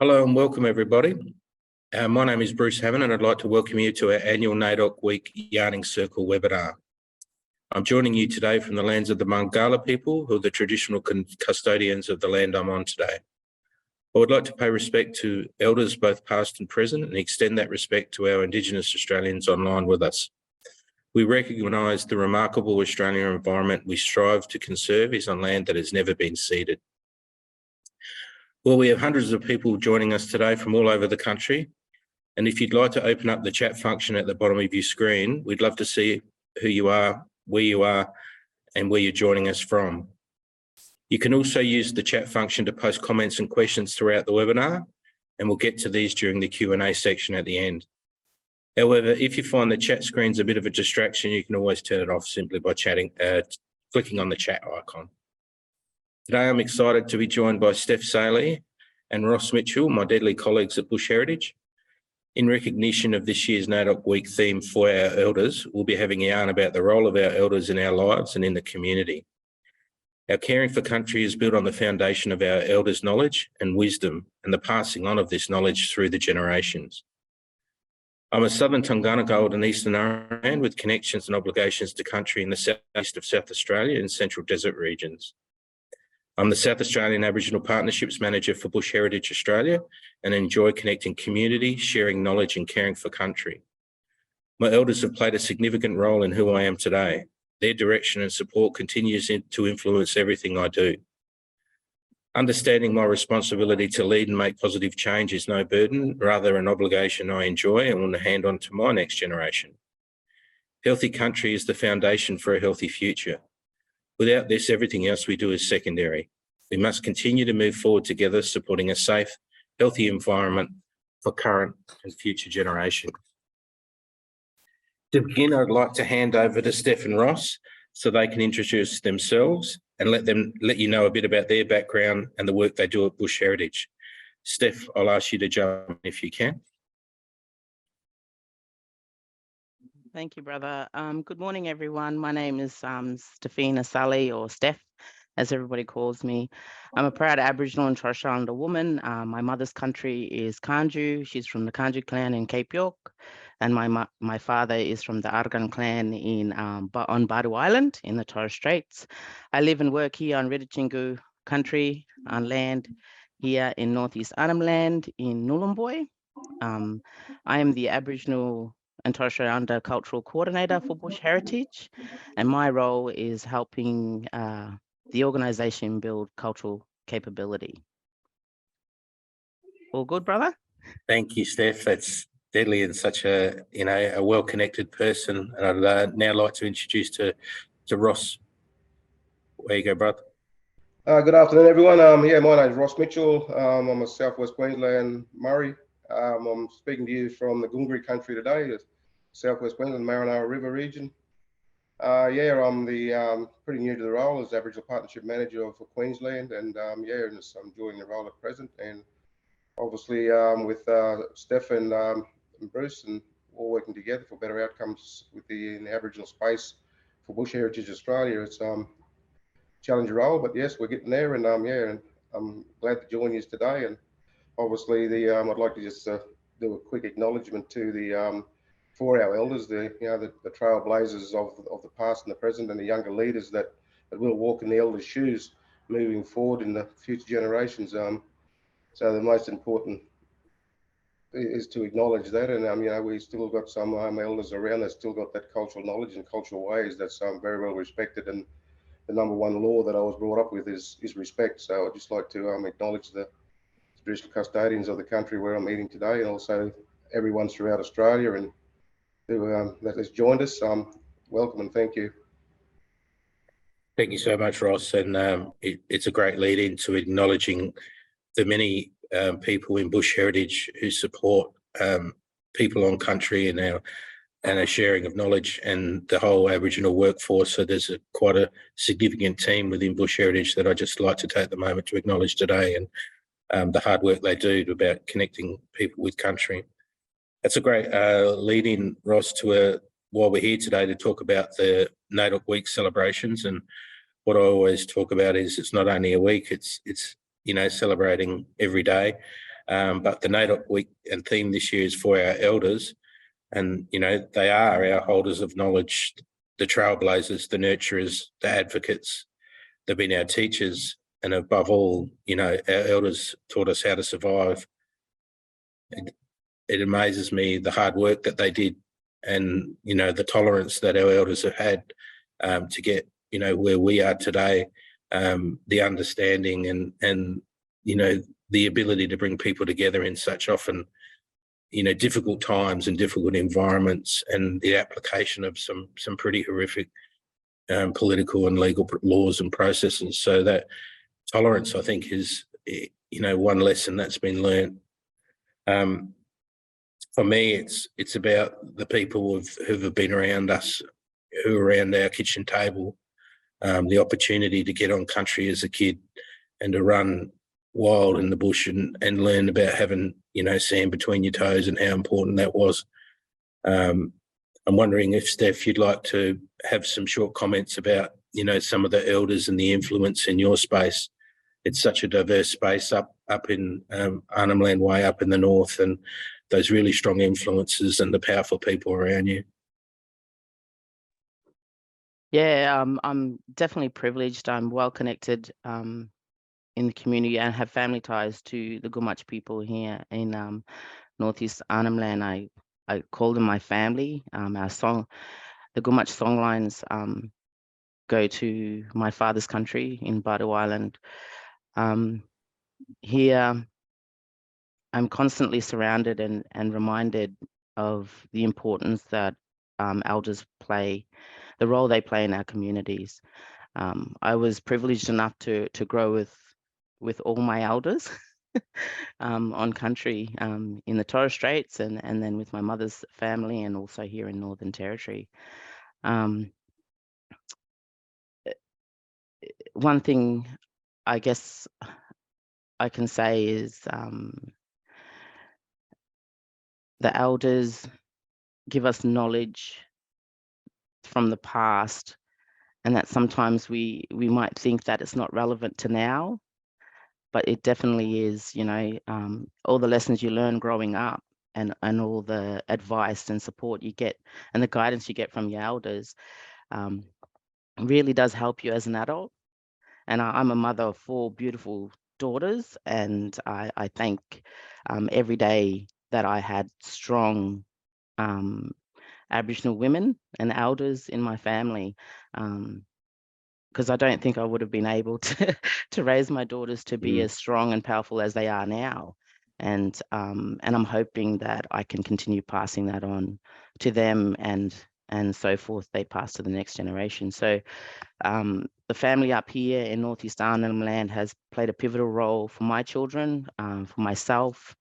Hello and welcome everybody. My name is Bruce Hammond and I'd like to welcome you to our annual NAIDOC Week Yarning Circle webinar. I'm joining you today from the lands of the Mangala people, who are the traditional custodians of the land I'm on today. I would like to pay respect to elders both past and present and extend that respect to our Indigenous Australians online with us. We recognise the remarkable Australian environment we strive to conserve is on land that has never been ceded. Well, we have hundreds of people joining us today from all over the country. And if you'd like to open up the chat function at the bottom of your screen, we'd love to see who you are, and where you're joining us from. You can also use the chat function to post comments and questions throughout the webinar, and we'll get to these during the Q&A section at the end. However, if you find the chat screen's a bit of a distraction, you can always turn it off simply by clicking on the chat icon. Today, I'm excited to be joined by Salee and Ross Mitchell, my deadly colleagues at Bush Heritage. In recognition of this year's NAIDOC Week theme for our elders, we'll be having a yarn about the role of our elders in our lives and in the community. Our caring for country is built on the foundation of our elders' knowledge and wisdom and the passing on of this knowledge through the generations. I'm a Southern Tungana Gold and Eastern Arrowland with connections and obligations to country in the southeast of South Australia and Central Desert regions. I'm the South Australian Aboriginal Partnerships Manager for Bush Heritage Australia and enjoy connecting community, sharing knowledge and caring for country. My elders have played a significant role in who I am today. Their direction and support continues to influence everything I do. Understanding my responsibility to lead and make positive change is no burden, rather an obligation I enjoy and want to hand on to my next generation. Healthy country is the foundation for a healthy future. Without this, everything else we do is secondary. We must continue to move forward together, supporting a safe, healthy environment for current and future generations. To begin, I'd like to hand over to Steph and Ross so they can introduce themselves and let you know a bit about their background and the work they do at Bush Heritage. Steph, I'll ask you to jump in if you can. Thank you, brother. Good morning, everyone. My name is Stephina, Salee, or Steph, as everybody calls me. I'm a proud Aboriginal and Torres Strait Islander woman. My mother's country is Kanju. She's from the Kanju clan in Cape York. And my father is from the Argan clan on Badu Island in the Torres Straits. I live and work here on Ridichingu country, on land here in Northeast Arnhem Land in Nhulunbuy. I am the Aboriginal and Torres Strait Islander Cultural Coordinator for Bush Heritage, and my role is helping the organisation build cultural capability. All good, brother? Thank you, Steph. That's deadly and such a well-connected person. And I'd now like to introduce to Ross. Where you go, brother? Good afternoon, everyone. My name is Ross Mitchell. I'm a Southwest Queensland Murray. I'm speaking to you from the Goongarri country today, the Southwest Queensland Marinara River region. I'm pretty new to the role as Aboriginal Partnership Manager for Queensland, and I'm enjoying the role at present. And obviously with Steph and Bruce, and all working together for better outcomes in the Aboriginal space for Bush Heritage Australia. It's challenging role, but yes, we're getting there, and and I'm glad to join you today. And obviously, I'd like to just do a quick acknowledgement to for our elders, the trailblazers of the past and the present, and the younger leaders that will walk in the elders' shoes moving forward in the future generations. So the most important is to acknowledge that, and we still got some elders around that still got that cultural knowledge and cultural ways that's very well respected. And the number one law that I was brought up with is respect. So I'd just like to acknowledge the traditional custodians of the country where I'm meeting today, and also everyone throughout Australia and who that has joined us. Welcome and thank you. Thank you so much, Ross. And it's a great lead into acknowledging the many people in Bush Heritage who support people on country and a sharing of knowledge and the whole Aboriginal workforce. So there's quite a significant team within Bush Heritage that I just like to take the moment to acknowledge today, and the hard work they do about connecting people with country. That's a great lead in, Ross, to while we're here today to talk about the NAIDOC Week celebrations. And what I always talk about is it's not only a week, it's celebrating every day. But the NAIDOC week and theme this year is for our elders. And, you know, they are our holders of knowledge, the trailblazers, the nurturers, the advocates. They've been our teachers. And above all, you know, our elders taught us how to survive. It amazes me the hard work that they did and, you know, the tolerance that our elders have had to get, you know, where we are today, the understanding and, you know, the ability to bring people together in such often, you know, difficult times and difficult environments, and the application of some pretty horrific political and legal laws and processes. So that tolerance, I think, is, you know, one lesson that's been learned. For me, it's about the people who have been around us, who are around our kitchen table, the opportunity to get on country as a kid and to run wild in the bush and learn about having, you know, sand between your toes and how important that was. I'm wondering if, Steph, you'd like to have some short comments about, you know, some of the elders and the influence in your space. It's such a diverse space up in Arnhem Land Way up in the north, and those really strong influences and the powerful people around you. Yeah, I'm definitely privileged. I'm well connected in the community and have family ties to the Gumatj people here in Northeast Arnhem Land. I call them my family. The Gumatj songlines go to my father's country in Bardo Island. Here, I'm constantly surrounded and reminded of the importance that elders play, the role they play in our communities. I was privileged enough to grow with all my elders on country in the Torres Straits and then with my mother's family and also here in Northern Territory. One thing I guess I can say is the elders give us knowledge from the past, and that sometimes we might think that it's not relevant to now, but it definitely is. You know, all the lessons you learn growing up and all the advice and support you get and the guidance you get from your elders really does help you as an adult. And I'm a mother of 4 beautiful daughters, and I thank every day that I had strong Aboriginal women and elders in my family, because I don't think I would have been able to raise my daughters to be as strong and powerful as they are now. And I'm hoping that I can continue passing that on to them and so forth. They pass to the next generation. So the family up here in Northeast Arnhem Land has played a pivotal role for my children, for myself,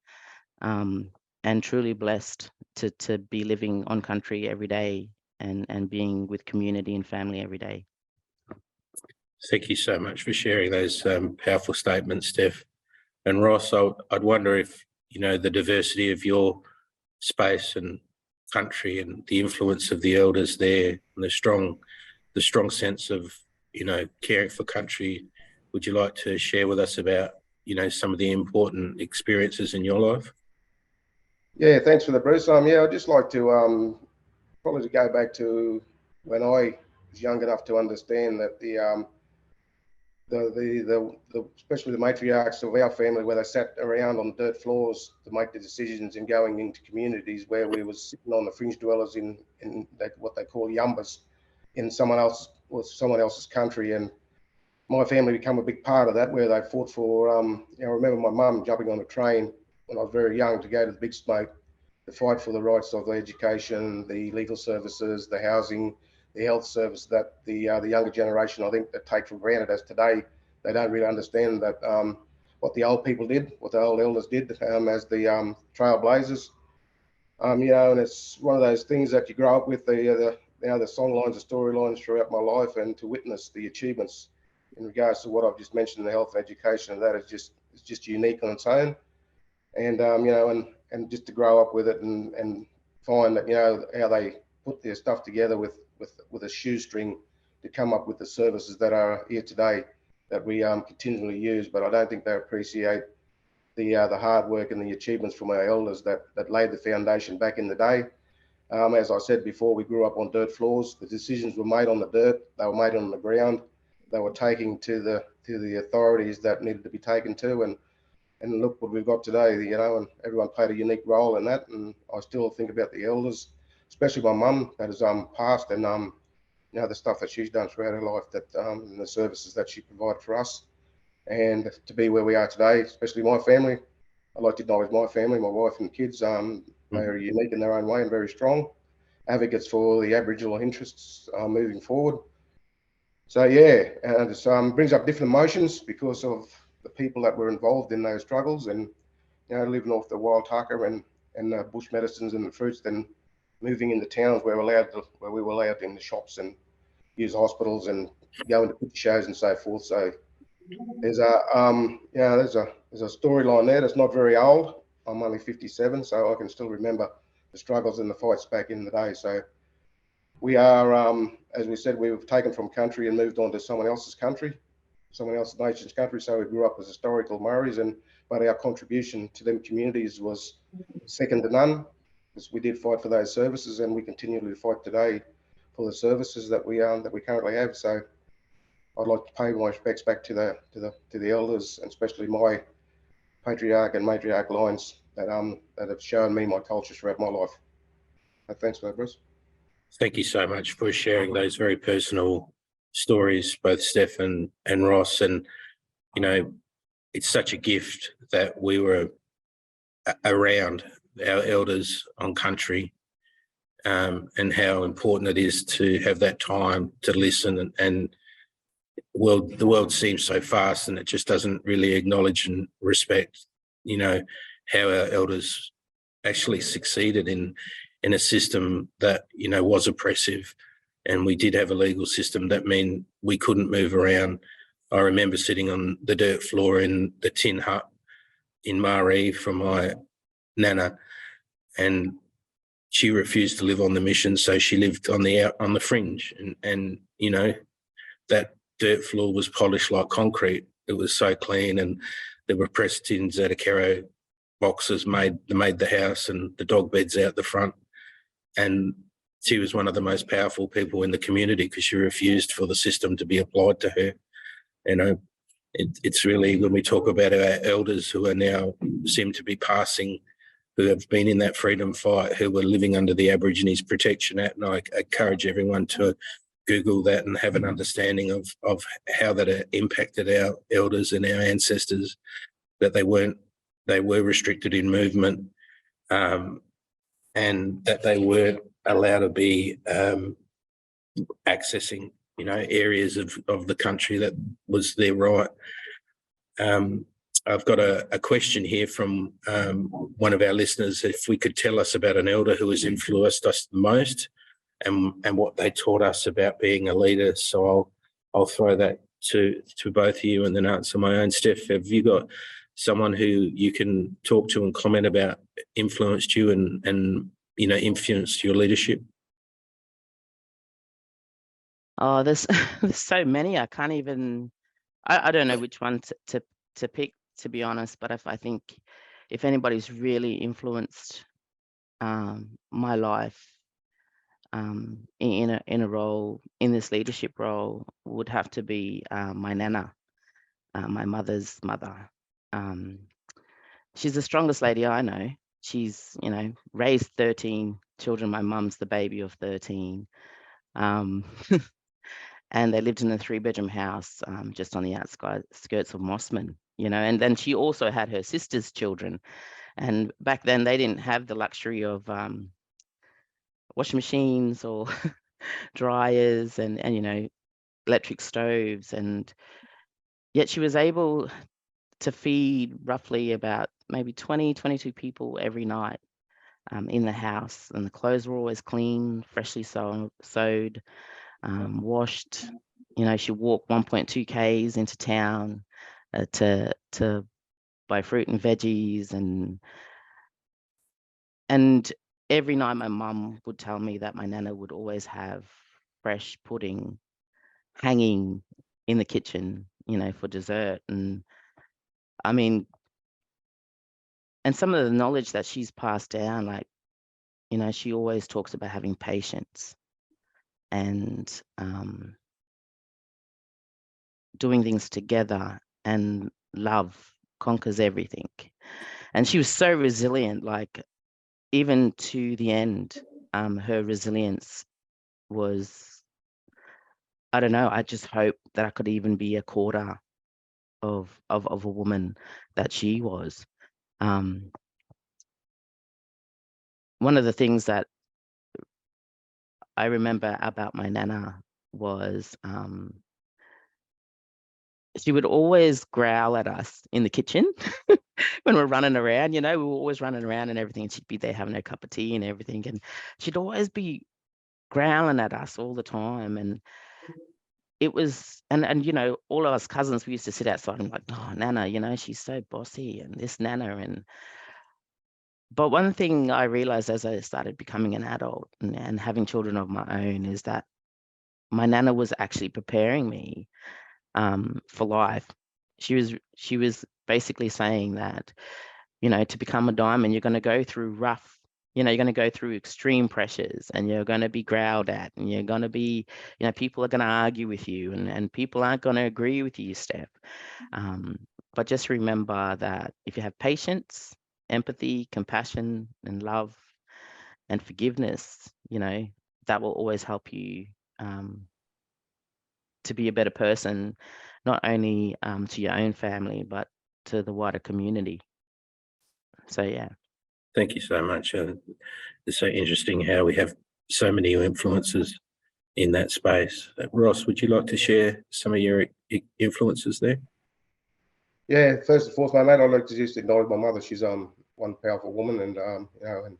and truly blessed to be living on country every day and being with community and family every day. Thank you so much for sharing those powerful statements, Steph. And Ross, I'd wonder if, you know, the diversity of your space and country and the influence of the elders there and the strong sense of, you know, caring for country, would you like to share with us about, you know, some of the important experiences in your life? Yeah, thanks for the Bruce. Yeah, I'd just like to probably to go back to when I was young enough to understand that the especially the matriarchs of our family, where they sat around on dirt floors to make the decisions and going into communities where we was sitting on the fringe dwellers in what they call yumbas in someone else's country. And my family became a big part of that, where they fought for, I remember my mum jumping on a train when I was very young to go to the Big Smoke to fight for the rights of the education, the legal services, the housing, the health service that the younger generation, I think, that take for granted as today. They don't really understand that what the old people did, what the old elders did as the trailblazers. You know, and it's one of those things that you grow up with, the songlines, the storylines throughout my life, and to witness the achievements in regards to what I've just mentioned, the health and education, that is just unique on its own. And you know, and just to grow up with it and find that, you know, how they put their stuff together with a shoestring to come up with the services that are here today that we continually use. But I don't think they appreciate the hard work and the achievements from our elders that laid the foundation back in the day. As I said before, we grew up on dirt floors. The decisions were made on the dirt. They were made on the ground. They were taken to the authorities that needed to be taken to, and look what we've got today, you know, and everyone played a unique role in that. And I still think about the elders, especially my mum that has passed, and you know, the stuff that she's done throughout her life, that and the services that she provided for us, and to be where we are today, especially my family. I'd like to acknowledge my family, my wife and kids. They are unique in their own way and very strong advocates for the Aboriginal interests moving forward. So yeah, and it brings up different emotions because of the people that were involved in those struggles, and you know, living off the wild tucker and bush medicines and the fruits, then moving into towns where we were allowed in the shops and use hospitals and go into picture shows and so forth. So there's a storyline there that's not very old. I'm only 57, so I can still remember the struggles and the fights back in the day. So we are, as we said, we've taken from country and moved on to someone else's country, someone else's nation's country. So we grew up as historical Maoris, but our contribution to them communities was second to none, because we did fight for those services, and we continue to fight today for the services that we currently have. So I'd like to pay my respects back to the elders, and especially my patriarch and matriarch lines that have shown me my culture throughout my life. So thanks for that, Bruce. Thank you so much for sharing those very personal stories, both Steph and Ross. And, you know, it's such a gift that we were around our elders on country, and how important it is to have that time to listen. And the world seems so fast, and it just doesn't really acknowledge and respect, you know, how our elders actually succeeded in a system that, you know, was oppressive. And we did have a legal system that meant we couldn't move around. I remember sitting on the dirt floor in the tin hut in Maree for my nana, and she refused to live on the mission, so she lived on the fringe. And you know, that dirt floor was polished like concrete. It was so clean, and there were press tins out of Kero boxes made the house, and the dog beds out the front. And she was one of the most powerful people in the community because she refused for the system to be applied to her. You know, it's really, when we talk about our elders who are now seem to be passing, who have been in that freedom fight, who were living under the Aborigines Protection Act, and I encourage everyone to Google that and have an understanding of how that impacted our elders and our ancestors, that they were restricted in movement, and that they weren't allowed to be accessing, you know, areas of the country that was their right. I've got a question here from one of our listeners. If we could tell us about an elder who has influenced us the most, and what they taught us about being a leader. So I'll throw that to both of you and then answer my own. Steph, have you got someone who you can talk to and comment about influenced you and you know, influenced your leadership? Oh, there's so many. I can't even. I don't know which one to pick, to be honest. But I think if anybody's really influenced my life in a role, in this leadership role, would have to be my nana, my mother's mother. She's the strongest lady I know. She's, you know, raised 13 children. My mum's the baby of 13. And they lived in a 3-bedroom house just on the outskirts of Mossman, you know. And then she also had her sister's children. And back then they didn't have the luxury of washing machines or dryers and, you know, electric stoves. And yet she was able to feed roughly about maybe 22 people every night in the house. And the clothes were always clean, freshly sewed, washed. You know, she walked 1.2 k's into town to buy fruit and veggies, and every night my mum would tell me that my nana would always have fresh pudding hanging in the kitchen, you know, for dessert. And I mean, and some of the knowledge that she's passed down, like, you know, she always talks about having patience and doing things together, and love conquers everything. And she was so resilient, like even to the end. Her resilience was, I don't know, I just hope that I could even be a quarter of a woman that she was. One of the things that I remember about my Nana was she would always growl at us in the kitchen when we're running around. You know, we were always running around and everything. And she'd be there having her cup of tea and everything. And she'd always be growling at us all the time. And it was, and you know, all of us cousins, we used to sit outside and like, oh, Nana, you know, she's so bossy, and this Nana. But one thing I realized as I started becoming an adult and having children of my own is that my Nana was actually preparing me for life. She was basically saying that, you know, to become a diamond, you're going to go through rough, you know, you're going to go through extreme pressures, and you're going to be growled at, and you're going to be, you know, people are going to argue with you, and people aren't going to agree with you, Steph. But just remember that if you have patience, empathy, compassion, and love and forgiveness, you know, that will always help you to be a better person, not only to your own family, but to the wider community. So, yeah. Thank you so much. It's so interesting how we have so many influences in that space. Ross, would you like to share some of your influences there? Yeah, first and foremost, mate, I'd like to just acknowledge my mother. She's one powerful woman, and you know, and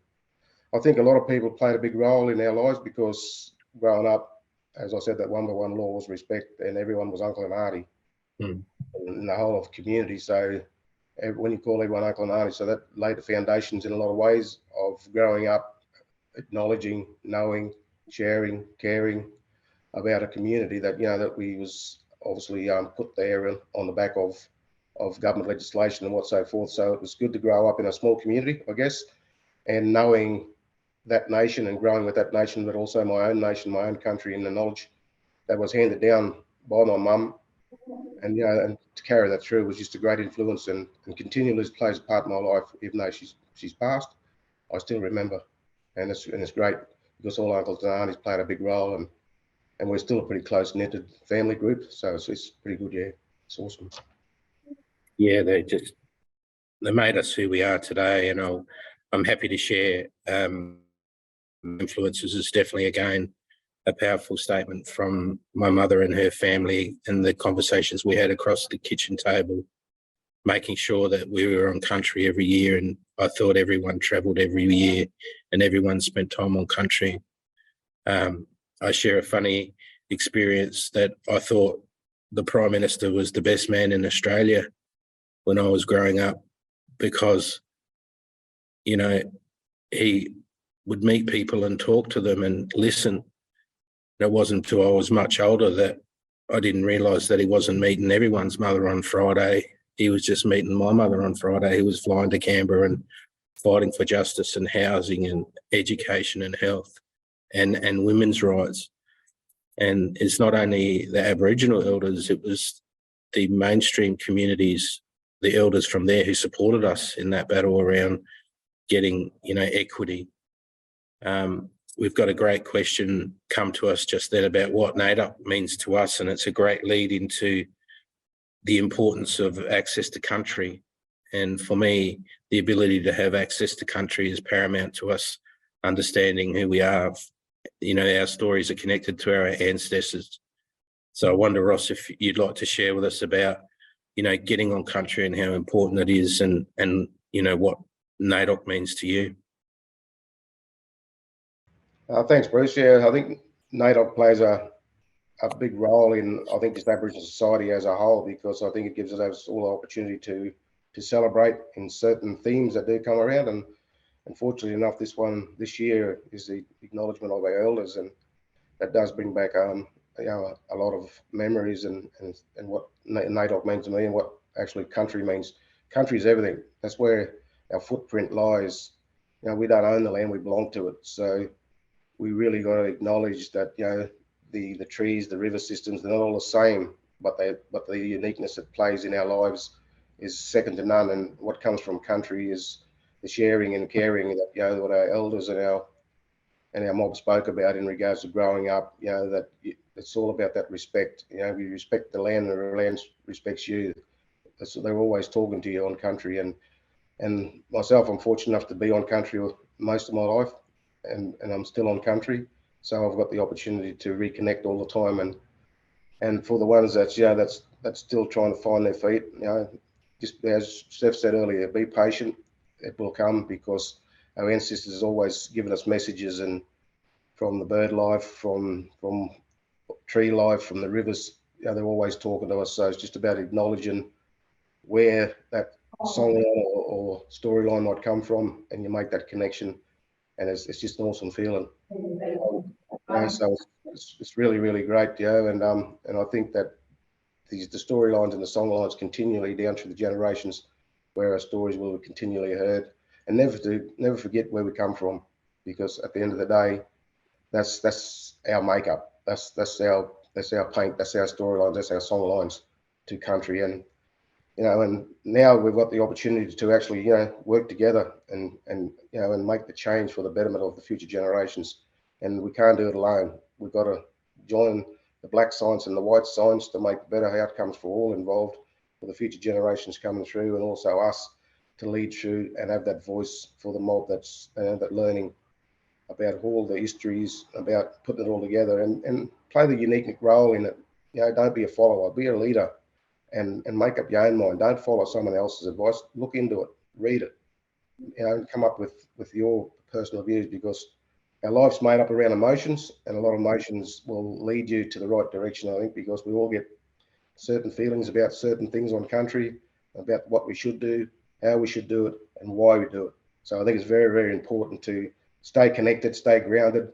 I think a lot of people played a big role in our lives because growing up, as I said, that 1:1 law was respect, and everyone was uncle and auntie in the whole of the community. So when you call everyone uncle and auntie, so that laid the foundations in a lot of ways of growing up, acknowledging, knowing, sharing, caring about a community that, you know, that we was obviously put there on the back of government legislation and what so forth. So it was good to grow up in a small community, I guess, and knowing that nation and growing with that nation, but also my own nation, my own country, and the knowledge that was handed down by my mum. And, you know, and to carry that through was just a great influence, and continually plays a part in my life. Even though she's passed, I still remember. And it's great because all uncles and aunties played a big role, and we're still a pretty close knitted family group. So it's pretty good. Yeah, it's awesome. Yeah, they made us who we are today, and I'm happy to share influences. Is definitely, again, a powerful statement from my mother and her family, and the conversations we had across the kitchen table, making sure that we were on country every year. And I thought everyone travelled every year and everyone spent time on country. I share a funny experience that I thought the Prime Minister was the best man in Australia when I was growing up, because, you know, he would meet people and talk to them and listen. It wasn't until I was much older that I didn't realise that he wasn't meeting everyone's mother on Friday. He was just meeting my mother on Friday. He was flying to Canberra and fighting for justice and housing and education and health and women's rights. And it's not only the Aboriginal elders, it was the mainstream communities, the elders from there who supported us in that battle around getting, you know, equity. We've got a great question come to us just then about what NAIDOC means to us, and it's a great lead into the importance of access to country. And for me, the ability to have access to country is paramount to us understanding who we are. You know, our stories are connected to our ancestors. So I wonder, Ross, if you'd like to share with us about, you know, getting on country and how important it is, and you know, what NAIDOC means to you. Thanks, Bruce. Yeah, I think NAIDOC plays a big role in, I think, just Aboriginal society as a whole, because I think it gives us all the opportunity to celebrate in certain themes that do come around. And unfortunately enough, this year is the acknowledgement of our elders, and that does bring back you know, a lot of memories and what NAIDOC means to me, and what actually country means. Country is everything. That's where our footprint lies. You know, we don't own the land, we belong to it. So we really got to acknowledge that, you know, the trees, the river systems, they're not all the same, but the uniqueness that plays in our lives is second to none. And what comes from country is the sharing and caring that, you know, what our elders and our mob spoke about in regards to growing up. You know, that it's all about that respect. You know, you respect the land, and the land respects you. That's what they're always talking to you on country. And myself, I'm fortunate enough to be on country most of my life, and I'm still on country. So I've got the opportunity to reconnect all the time. And for the ones that's, you know, that's still trying to find their feet, you know, just as Steph said earlier, be patient. It will come, because our ancestors have always given us messages, and from the bird life, from tree life, from the rivers, you know, they're always talking to us. So it's just about acknowledging where that song or storyline might come from, and you make that connection, and it's just an awesome feeling. You know, so it's really, really great, you know, and I think that the storylines and the song lines continually down through the generations, where our stories will be continually heard, and never forget where we come from, because at the end of the day, that's our makeup, that's our paint, that's our storylines, that's our song lines to country. And you know, and now we've got the opportunity to actually, you know, work together and you know, and make the change for the betterment of the future generations. And we can't do it alone. We've got to join the black science and the white science to make better outcomes for all involved, for the future generations coming through, and also us to lead through and have that voice for the mob that's that learning about all the histories, about putting it all together, and play the unique role in it. You know, don't be a follower, be a leader, and make up your own mind. Don't follow someone else's advice. Look into it, read it, you know, and come up with your personal views, because our life's made up around emotions, and a lot of emotions will lead you to the right direction, I think, because we all get certain feelings about certain things on country, about what we should do, how we should do it, and why we do it. So I think it's very, very important to stay connected, stay grounded,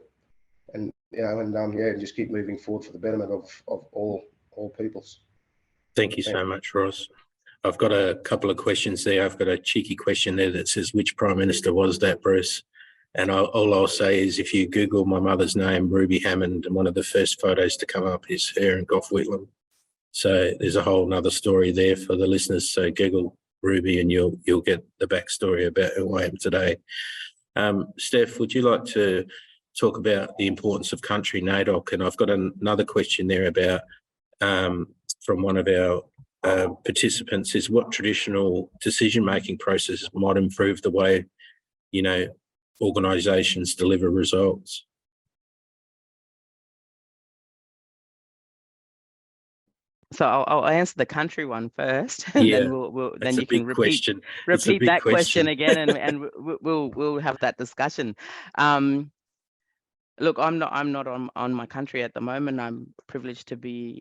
and you know, and yeah, and just keep moving forward for the betterment of all peoples. Thank you so much, Ross. I've got a couple of questions there. I've got a cheeky question there that says, which Prime Minister was that, Bruce? And all I'll say is, if you Google my mother's name, Ruby Hammond, and one of the first photos to come up is her and Gough Whitlam. So there's a whole nother story there for the listeners. So Google Ruby and you'll get the backstory about who I am today. Steph, would you like to talk about the importance of country NAIDOC? And I've got another question there about from one of our participants, is what traditional decision-making processes might improve the way, you know, organisations deliver results? So I'll answer the country one first, and Yeah, then you can repeat that question again, and we'll have that discussion. Look, I'm not on my country at the moment. I'm privileged to be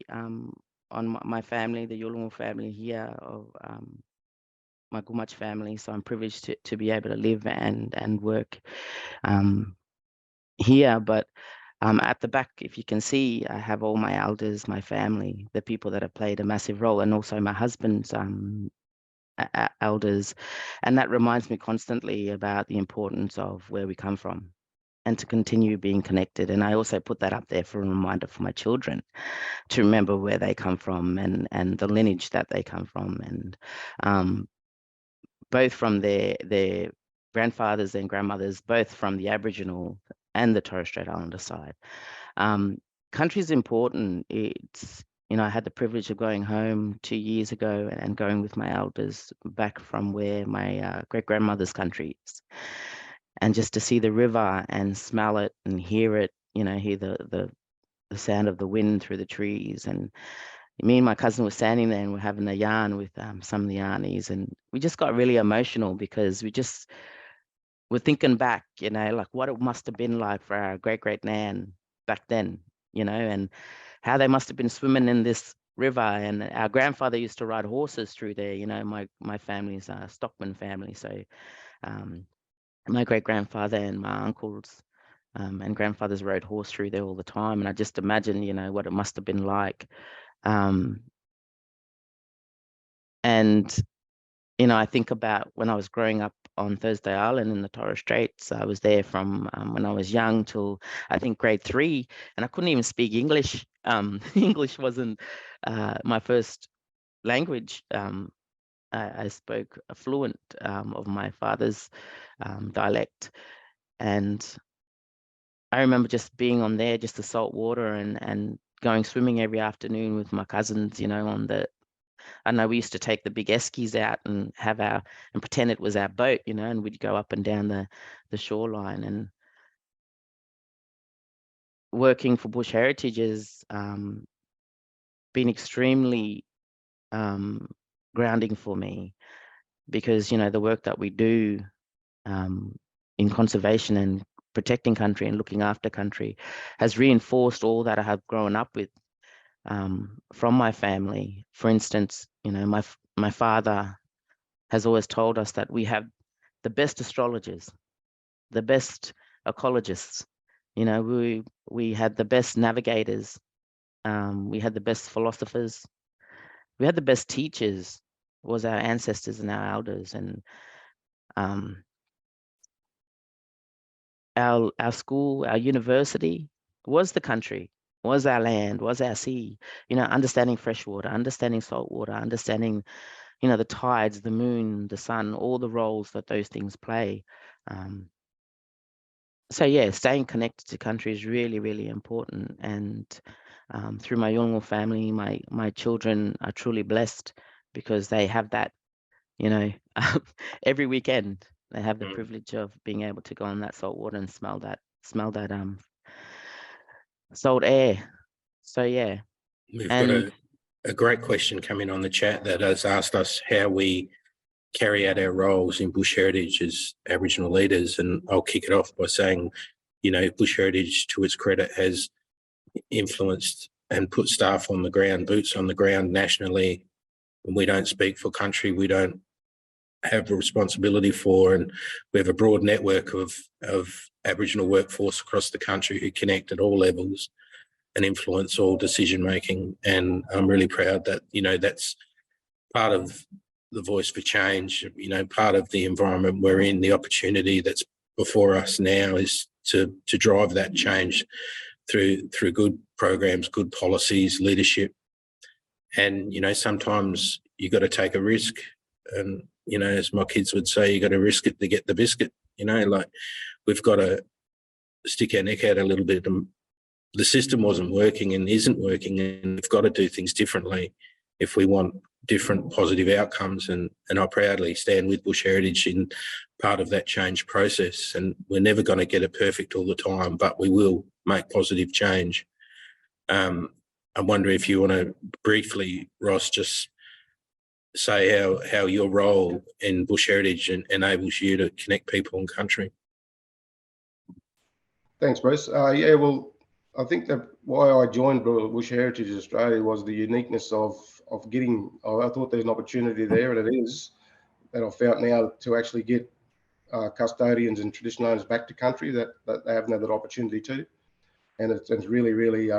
on my family, the Yulungu family here, of my Gumatj family. So I'm privileged to be able to live and work here. But at the back, if you can see, I have all my elders, my family, the people that have played a massive role, and also my husband's elders. And that reminds me constantly about the importance of where we come from, and to continue being connected. And I also put that up there for a reminder for my children to remember where they come from, and the lineage that they come from, and both from their grandfathers and grandmothers, both from the Aboriginal and the Torres Strait Islander side. Country is important. It's, you know, I had the privilege of going home 2 years ago and going with my elders back from where my great-grandmother's country is. And just to see the river and smell it and hear it, you know, hear the sound of the wind through the trees. And me and my cousin were standing there and we're having a yarn with some of the aunties, and we just got really emotional, because we're thinking back, you know, like what it must have been like for our great-great-nan back then, you know, and how they must have been swimming in this river. And our grandfather used to ride horses through there, you know. My family's a stockman family, so my great-grandfather and my uncles and grandfathers rode horse through there all the time. And I just imagine, you know, what it must have been like. And you know, I think about when I was growing up on Thursday Island in the Torres Straits. I was there from when I was young till I think grade 3, and I couldn't even speak English. English wasn't my first language. I spoke a fluent of my father's dialect, and I remember just being on there, just the salt water, and going swimming every afternoon with my cousins, you know, on the, I know we used to take the big eskies out and have our, and pretend it was our boat, you know, and we'd go up and down the shoreline. And working for Bush Heritage has been extremely grounding for me, because, you know, the work that we do in conservation and protecting country and looking after country has reinforced all that I have grown up with from my family. For instance, you know, my father has always told us that we have the best astrologers, the best ecologists. You know, we had the best navigators. We had the best philosophers. We had the best teachers. Was our ancestors and our elders. And our school, our university was the country, was our land, was our sea. You know, understanding fresh water, understanding salt water, understanding, you know, the tides, the moon, the sun, all the roles that those things play. So yeah, staying connected to country is really, really important. And through my Yolngu family, my children are truly blessed, because they have that, you know, every weekend they have the privilege of being able to go on that salt water and smell that salt air. So yeah. We've got a great question coming on the chat that has asked us how we carry out our roles in Bush Heritage as Aboriginal leaders. And I'll kick it off by saying, you know, Bush Heritage, to its credit, has influenced and put staff on the ground, boots on the ground nationally. And we don't speak for country, we don't have a responsibility for, and we have a broad network of Aboriginal workforce across the country who connect at all levels and influence all decision making. And I'm really proud that, you know, that's part of the voice for change. You know, part of the environment we're in, the opportunity that's before us now is to drive that change through good programs, good policies, leadership. And, you know, sometimes you got to take a risk. And, you know, as my kids would say, you got to risk it to get the biscuit. You know, like, we've got to stick our neck out a little bit. The system wasn't working and isn't working, and we've got to do things differently if we want different positive outcomes. And I proudly stand with Bush Heritage in part of that change process. And we're never going to get it perfect all the time, but we will make positive change. I wonder if you want to briefly, Ross, just say how your role in Bush Heritage enables you to connect people and country. Thanks, Bruce. Yeah, well, I think that why I joined Bush Heritage Australia was the uniqueness of getting, I thought there's an opportunity there, and it is, that I've found now to actually get custodians and traditional owners back to country that they haven't had that opportunity to. And it's really, really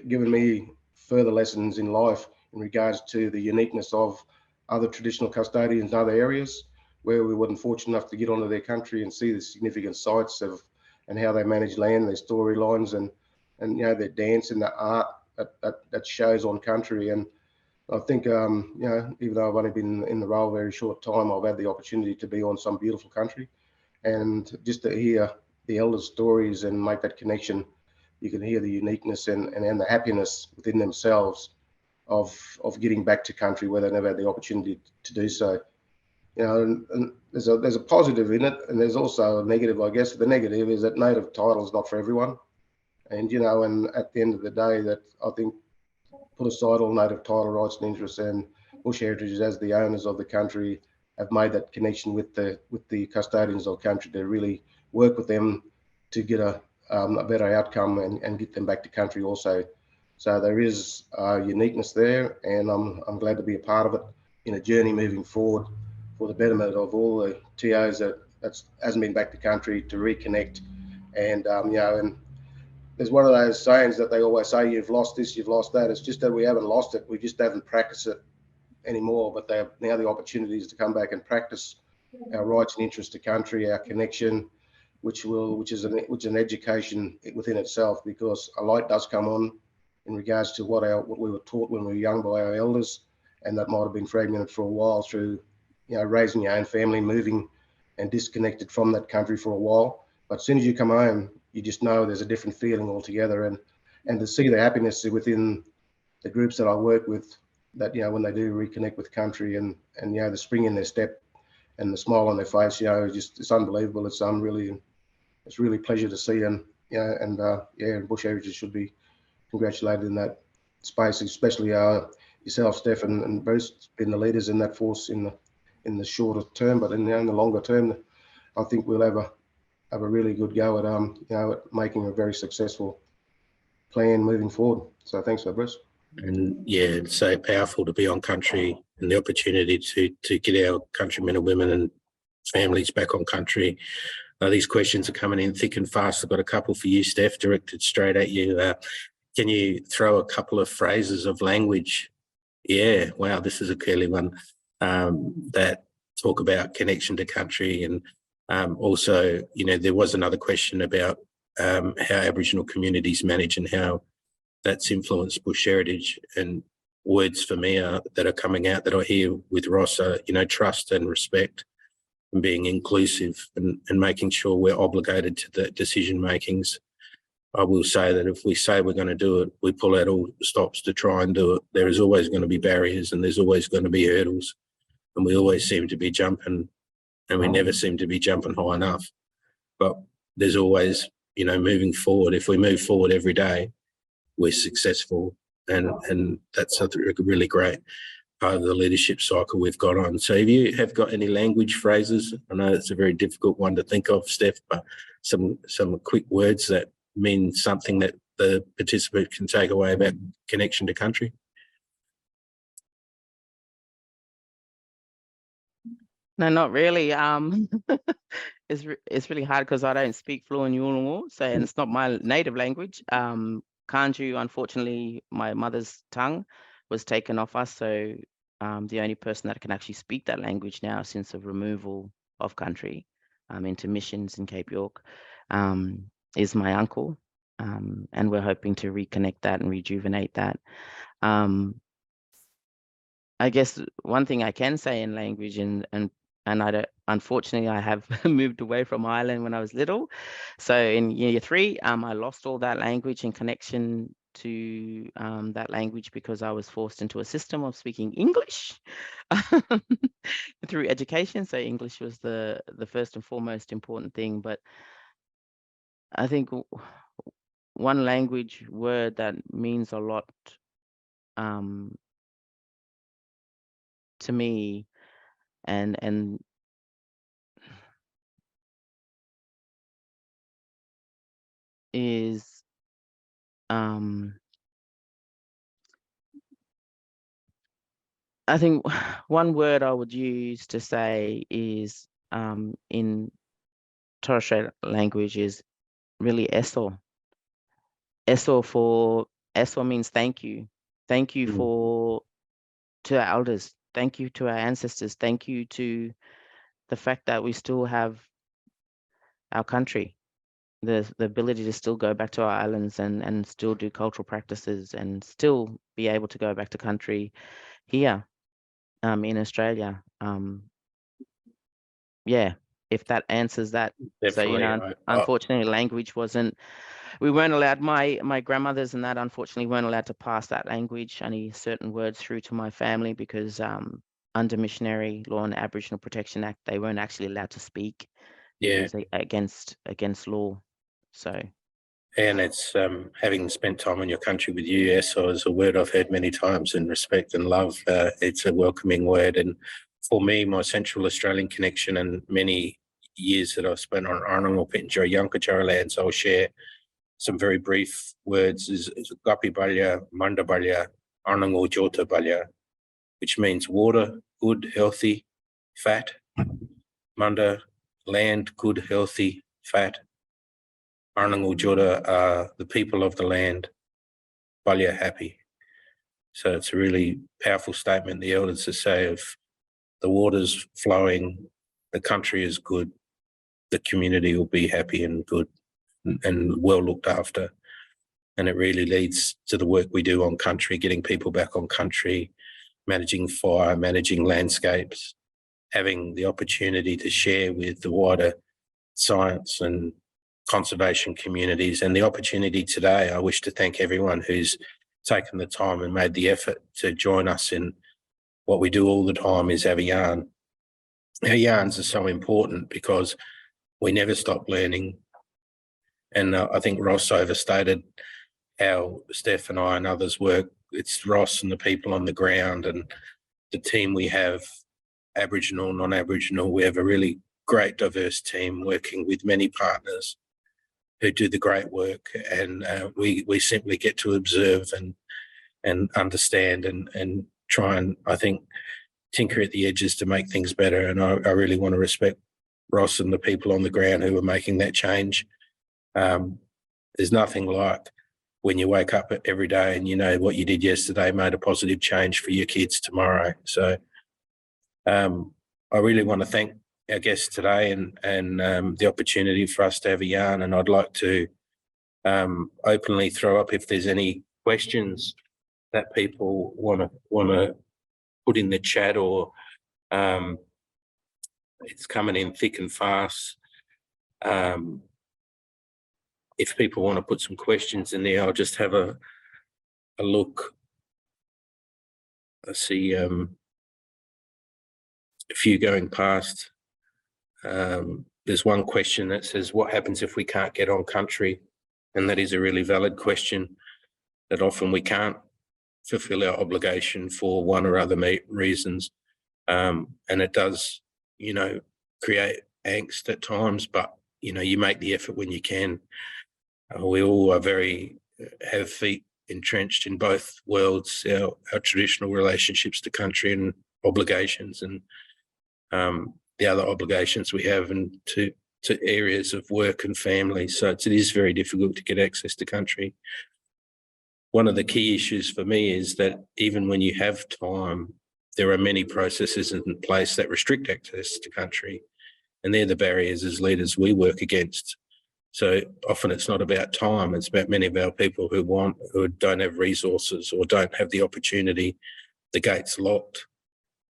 given me further lessons in life in regards to the uniqueness of other traditional custodians in other areas where we weren't fortunate enough to get onto their country and see the significant sites of and how they manage land, their storylines, and you know, their dance and the art that shows on country. And I think you know, even though I've only been in the role a very short time, I've had the opportunity to be on some beautiful country, and just to hear the elders' stories and make that connection, you can hear the uniqueness and the happiness within themselves of getting back to country where they never had the opportunity to do so. You know, and there's a positive in it, and there's also a negative, I guess. The negative is that native title is not for everyone, and you know, and at the end of the day, that I think, put aside all native title rights and interests, and Bush Heritage, as the owners of the country, have made that connection with the custodians of country to really work with them to get a better outcome and get them back to country also. So there is uniqueness there, and I'm glad to be a part of it in a journey moving forward for the betterment of all the TOs that hasn't been back to country to reconnect. And you know, and there's one of those sayings that they always say, you've lost this, you've lost that. It's just that we haven't lost it, we just haven't practiced it. anymore, but they have now the opportunities to come back and practice our rights and interest to country, our connection, which is an education within itself, because a light does come on in regards to what we were taught when we were young by our elders, and that might have been fragmented for a while through, raising your own family, moving and disconnected from that country for a while. But as soon as you come home, you just know there's a different feeling altogether, and to see the happiness within the groups that I work with, that when they do reconnect with country, and the spring in their step and the smile on their face, it's unbelievable. It's really a pleasure to see, and Bush Heritage should be congratulated in that space, especially yourself, Steph, and Bruce, being the leaders in that force in the shorter term, but in the longer term, I think we'll have a really good go at making a very successful plan moving forward. So thanks for that, Bruce. And yeah, it's so powerful to be on country and the opportunity to get our countrymen and women and families back on country. These questions are coming in thick and fast. I've got a couple for you, Steph, directed straight at you. Can you throw a couple of phrases of language? Yeah, wow, this is a curly one, that talk about connection to country. And also, there was another question about how Aboriginal communities manage and how that's influenced Bush Heritage. And words for me that are coming out that I hear with Ross are, trust and respect, and being inclusive, and making sure we're obligated to the decision makings. I will say that if we say we're going to do it, we pull out all stops to try and do it. There is always going to be barriers, and there's always going to be hurdles, and we always seem to be jumping, and we never seem to be jumping high enough. But there's always, moving forward. If we move forward every day, we're successful, and that's a really great part of the leadership cycle we've got on. So if you have got any language phrases, I know it's a very difficult one to think of, Steph, but some quick words that mean something that the participant can take away about connection to country. No, not really. It's really hard because I don't speak fluent Yolngu, and it's not my native language. Kanju, unfortunately, my mother's tongue was taken off us, so the only person that can actually speak that language now since the removal of country into missions in Cape York is my uncle, and we're hoping to reconnect that and rejuvenate that. I guess one thing I can say in language, and I don't, unfortunately, I have moved away from Ireland when I was little. So in year 3, I lost all that language and connection to that language because I was forced into a system of speaking English through education. So English was the first and foremost important thing. But I think one language word that means a lot to me, and is I think one word I would use to say is in Torres Strait language is really eso. Eso means thank you. Thank you to our elders. Thank you to our ancestors. Thank you to the fact that we still have our country, the ability to still go back to our islands and still do cultural practices and still be able to go back to country here in Australia. Yeah, if that answers that. Definitely. So, unfortunately, language we weren't allowed, my grandmothers and that unfortunately weren't allowed to pass that language, only certain words through to my family, because under Missionary Law and Aboriginal Protection Act, they weren't actually allowed to speak. Yeah. Against law. So. And it's having spent time in your country with you, eso is a word I've heard many times, and respect and love. It's a welcoming word. And for me, my Central Australian connection and many years that I've spent on Arnongal Pitjantjeri Yankajara lands, I'll share some very brief words is Gapi Balya, Manda Balya, Arnongal Jota Balya, which means water, good, healthy, fat. Manda, land, good, healthy, fat. Arnongal Jota are the people of the land. Balya, happy. So it's a really powerful statement the elders to say of the water's flowing, the country is good, the community will be happy and good and well looked after. And it really leads to the work we do on country, getting people back on country, managing fire, managing landscapes, having the opportunity to share with the wider science and conservation communities. And the opportunity today, I wish to thank everyone who's taken the time and made the effort to join us in what we do all the time is have a yarn. Our yarns are so important because we never stop learning. And I think Ross overstated how Steph and I and others work. It's Ross and the people on the ground and the team we have, Aboriginal, non-Aboriginal. We have a really great diverse team working with many partners who do the great work, and we simply get to observe and understand and try and, I think, tinker at the edges to make things better. And I really want to respect Ross and the people on the ground who are making that change. There's nothing like when you wake up every day and you know what you did yesterday made a positive change for your kids tomorrow. So I really want to thank our guests today and the opportunity for us to have a yarn. And I'd like to openly throw up if there's any questions that people want to put in the chat, or it's coming in thick and fast. If people want to put some questions in there, I'll just have a look. I see a few going past. There's one question that says, what happens if we can't get on country? And that is a really valid question, that often we can't fulfill our obligation for one or other reasons. And it does, create angst at times, but, you make the effort when you can. We all are have feet entrenched in both worlds, our traditional relationships to country and obligations, and the other obligations we have and to areas of work and family. So it is very difficult to get access to country. One of the key issues for me is that even when you have time, there are many processes in place that restrict access to country, and they're the barriers as leaders we work against. So often it's not about time, it's about many of our people who don't have resources or don't have the opportunity. The gate's locked,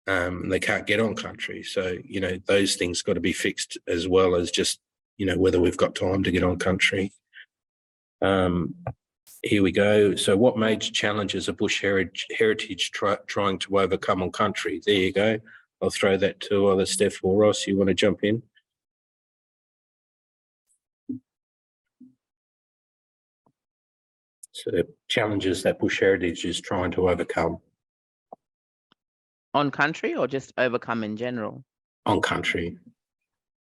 and they can't get on country. So, those things got to be fixed, as well as just, whether we've got time to get on country. Here we go. So what major challenges are Bush Heritage trying to overcome on country? There you go. I'll throw that to either Steph or Ross. You want to jump in? So challenges that Bush Heritage is trying to overcome. On country or just overcome in general? On country.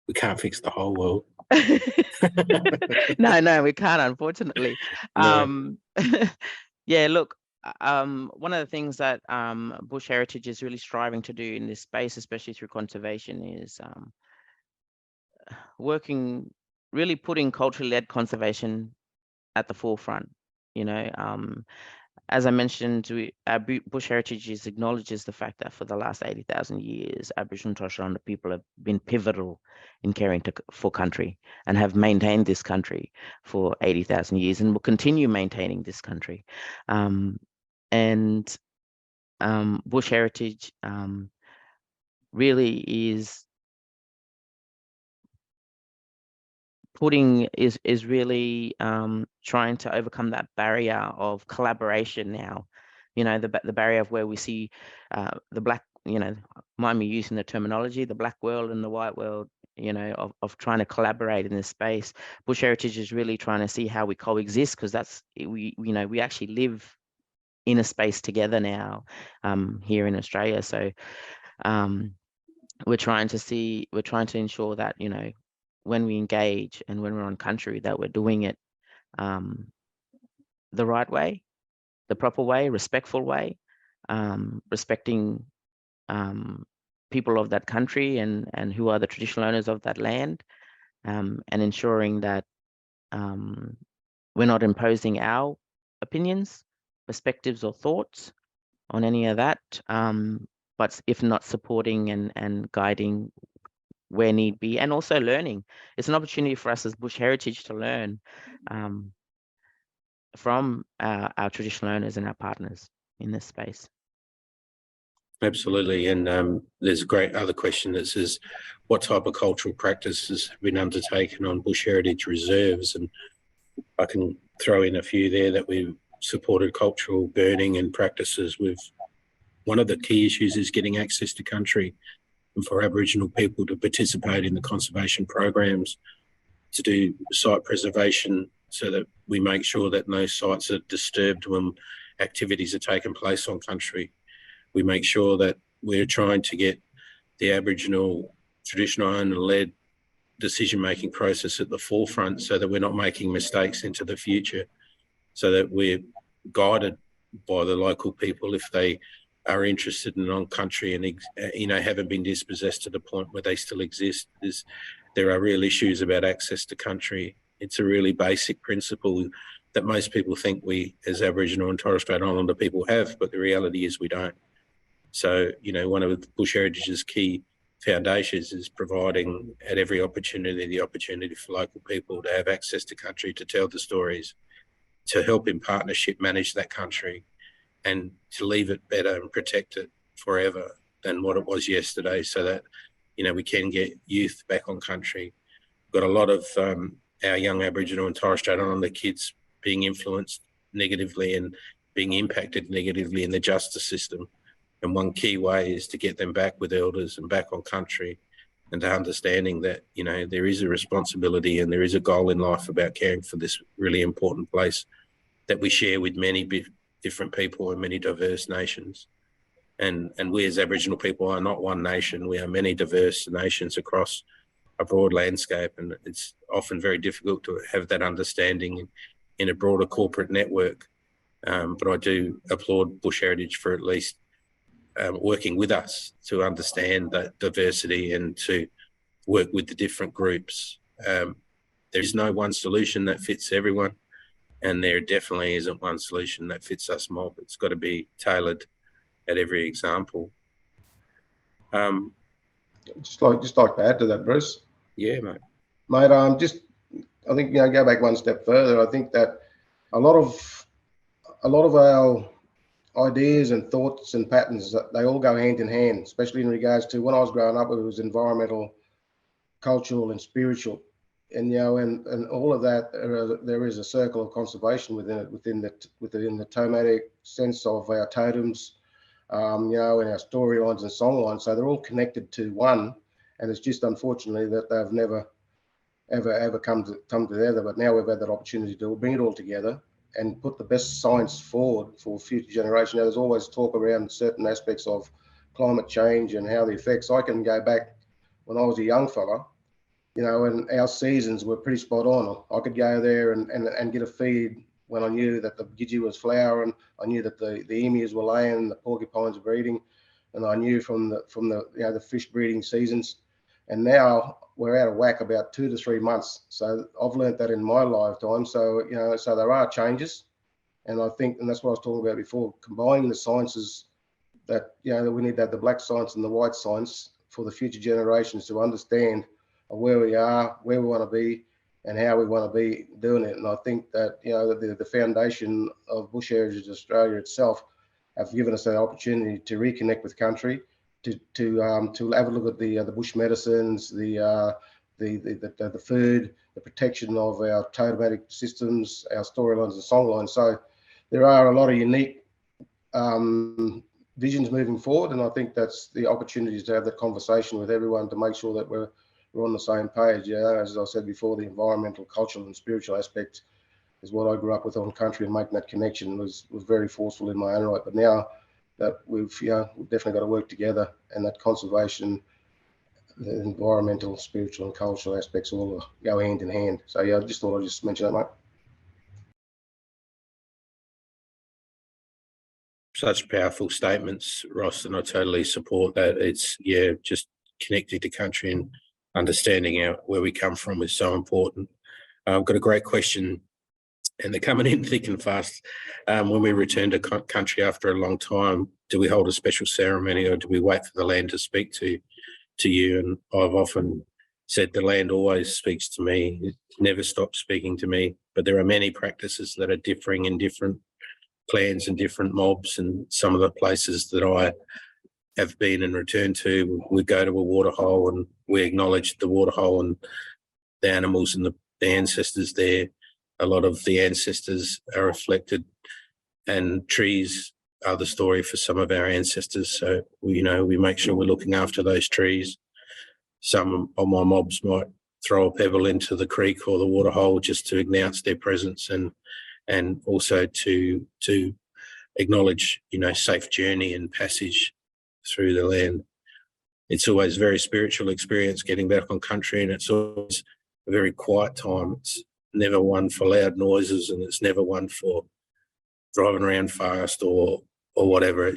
We can't fix the whole world. No, we can't, unfortunately. No. Yeah, look, one of the things that Bush Heritage is really striving to do in this space, especially through conservation, is really putting culturally led conservation at the forefront. As I mentioned, Bush Heritage acknowledges the fact that for the last 80,000 years, Aboriginal and Torres Strait Islander people have been pivotal in caring for country and have maintained this country for 80,000 years and will continue maintaining this country. Bush Heritage really is really trying to overcome that barrier of collaboration now. The barrier of where we see the black, mind me using the terminology, the black world and the white world, of trying to collaborate in this space. Bush Heritage is really trying to see how we coexist, because we actually live in a space together now here in Australia. So we're trying to ensure that, when we engage and when we're on country, that we're doing it the right way, the proper way, respectful way, respecting people of that country and who are the traditional owners of that land, and ensuring that we're not imposing our opinions, perspectives or thoughts on any of that, but if not supporting and guiding where need be, and also learning. It's an opportunity for us as Bush Heritage to learn from our traditional owners and our partners in this space. Absolutely. And there's a great other question that says, what type of cultural practices have been undertaken on Bush Heritage reserves? And I can throw in a few there that we've supported cultural burning and practices with. One of the key issues is getting access to country, and for Aboriginal people to participate in the conservation programs, to do site preservation so that we make sure that no sites are disturbed when activities are taking place on country. We make sure that we're trying to get the Aboriginal traditional owner-led decision-making process at the forefront so that we're not making mistakes into the future, so that we're guided by the local people if they are interested in on-country and, haven't been dispossessed to the point where they still exist. There are real issues about access to country. It's a really basic principle that most people think we, as Aboriginal and Torres Strait Islander people, have, but the reality is we don't. So, one of Bush Heritage's key foundations is providing at every opportunity the opportunity for local people to have access to country, to tell the stories, to help in partnership manage that country, and to leave it better and protect it forever than what it was yesterday, so that, we can get youth back on country. We've got a lot of our young Aboriginal and Torres Strait Islander kids being influenced negatively and being impacted negatively in the justice system. And one key way is to get them back with elders and back on country, and to understanding that, there is a responsibility and there is a goal in life about caring for this really important place that we share with many different people and many diverse nations. And we as Aboriginal people are not one nation. We are many diverse nations across a broad landscape, and it's often very difficult to have that understanding in a broader corporate network. But I do applaud Bush Heritage for at least working with us to understand that diversity and to work with the different groups. There is no one solution that fits everyone, and there definitely isn't one solution that fits us mob. It's got to be tailored at every example. Just like to add to that, Bruce. Yeah, mate. Mate, I think, go back one step further. I think that a lot of our ideas and thoughts and patterns, they all go hand in hand, especially in regards to when I was growing up, it was environmental, cultural and spiritual. And, and all of that, there is a circle of conservation within it, within the tomatic sense of our totems, and our storylines and songlines. So they're all connected to one, and it's just unfortunately that they've never, ever come together. But now we've had that opportunity to bring it all together and put the best science forward for future generations. There's always talk around certain aspects of climate change and how the effects. I can go back when I was a young fella, and our seasons were pretty spot on. I could go there and get a feed when I knew that the gidgee was flowering. I knew that the emus were laying, the porcupines were breeding, and I knew from the fish breeding seasons. And now we're out of whack about 2 to 3 months. So I've learned that in my lifetime. So, so there are changes. And I think, and that's what I was talking about before, combining the sciences that, that we need to have the black science and the white science for the future generations to understand where we are, where we want to be, and how we want to be doing it. And I think that, the foundation of Bush Heritage Australia itself have given us that opportunity to reconnect with country, to have a look at the bush medicines, the food, the protection of our totematic systems, our storylines and songlines. So there are a lot of unique visions moving forward, and I think that's the opportunities to have that conversation with everyone to make sure that we're on the same page. As I said before, the environmental, cultural and spiritual aspect is what I grew up with on country, and making that connection was very forceful in my own right. But now that we've definitely got to work together, and that conservation, the environmental, spiritual and cultural aspects all go hand in hand. So I just thought I'd just mention that, mate. Such powerful statements, Ross, and I totally support that. It's, just connecting to country and understanding where we come from is so important. I've got a great question and they're coming in thick and fast. When we return to country after a long time, do we hold a special ceremony, or do we wait for the land to speak to you? And I've often said the land always speaks to me. It never stops speaking to me. But there are many practices that are differing in different clans and different mobs, and some of the places that I have been and returned to, we go to a waterhole and we acknowledge the waterhole and the animals and the ancestors there. A lot of the ancestors are reflected, and trees are the story for some of our ancestors. So, we make sure we're looking after those trees. Some of my mobs might throw a pebble into the creek or the waterhole just to announce their presence, and also to acknowledge, safe journey and passage through the land. It's always a very spiritual experience getting back on country, and it's always a very quiet time. It's never one for loud noises, and it's never one for driving around fast or whatever.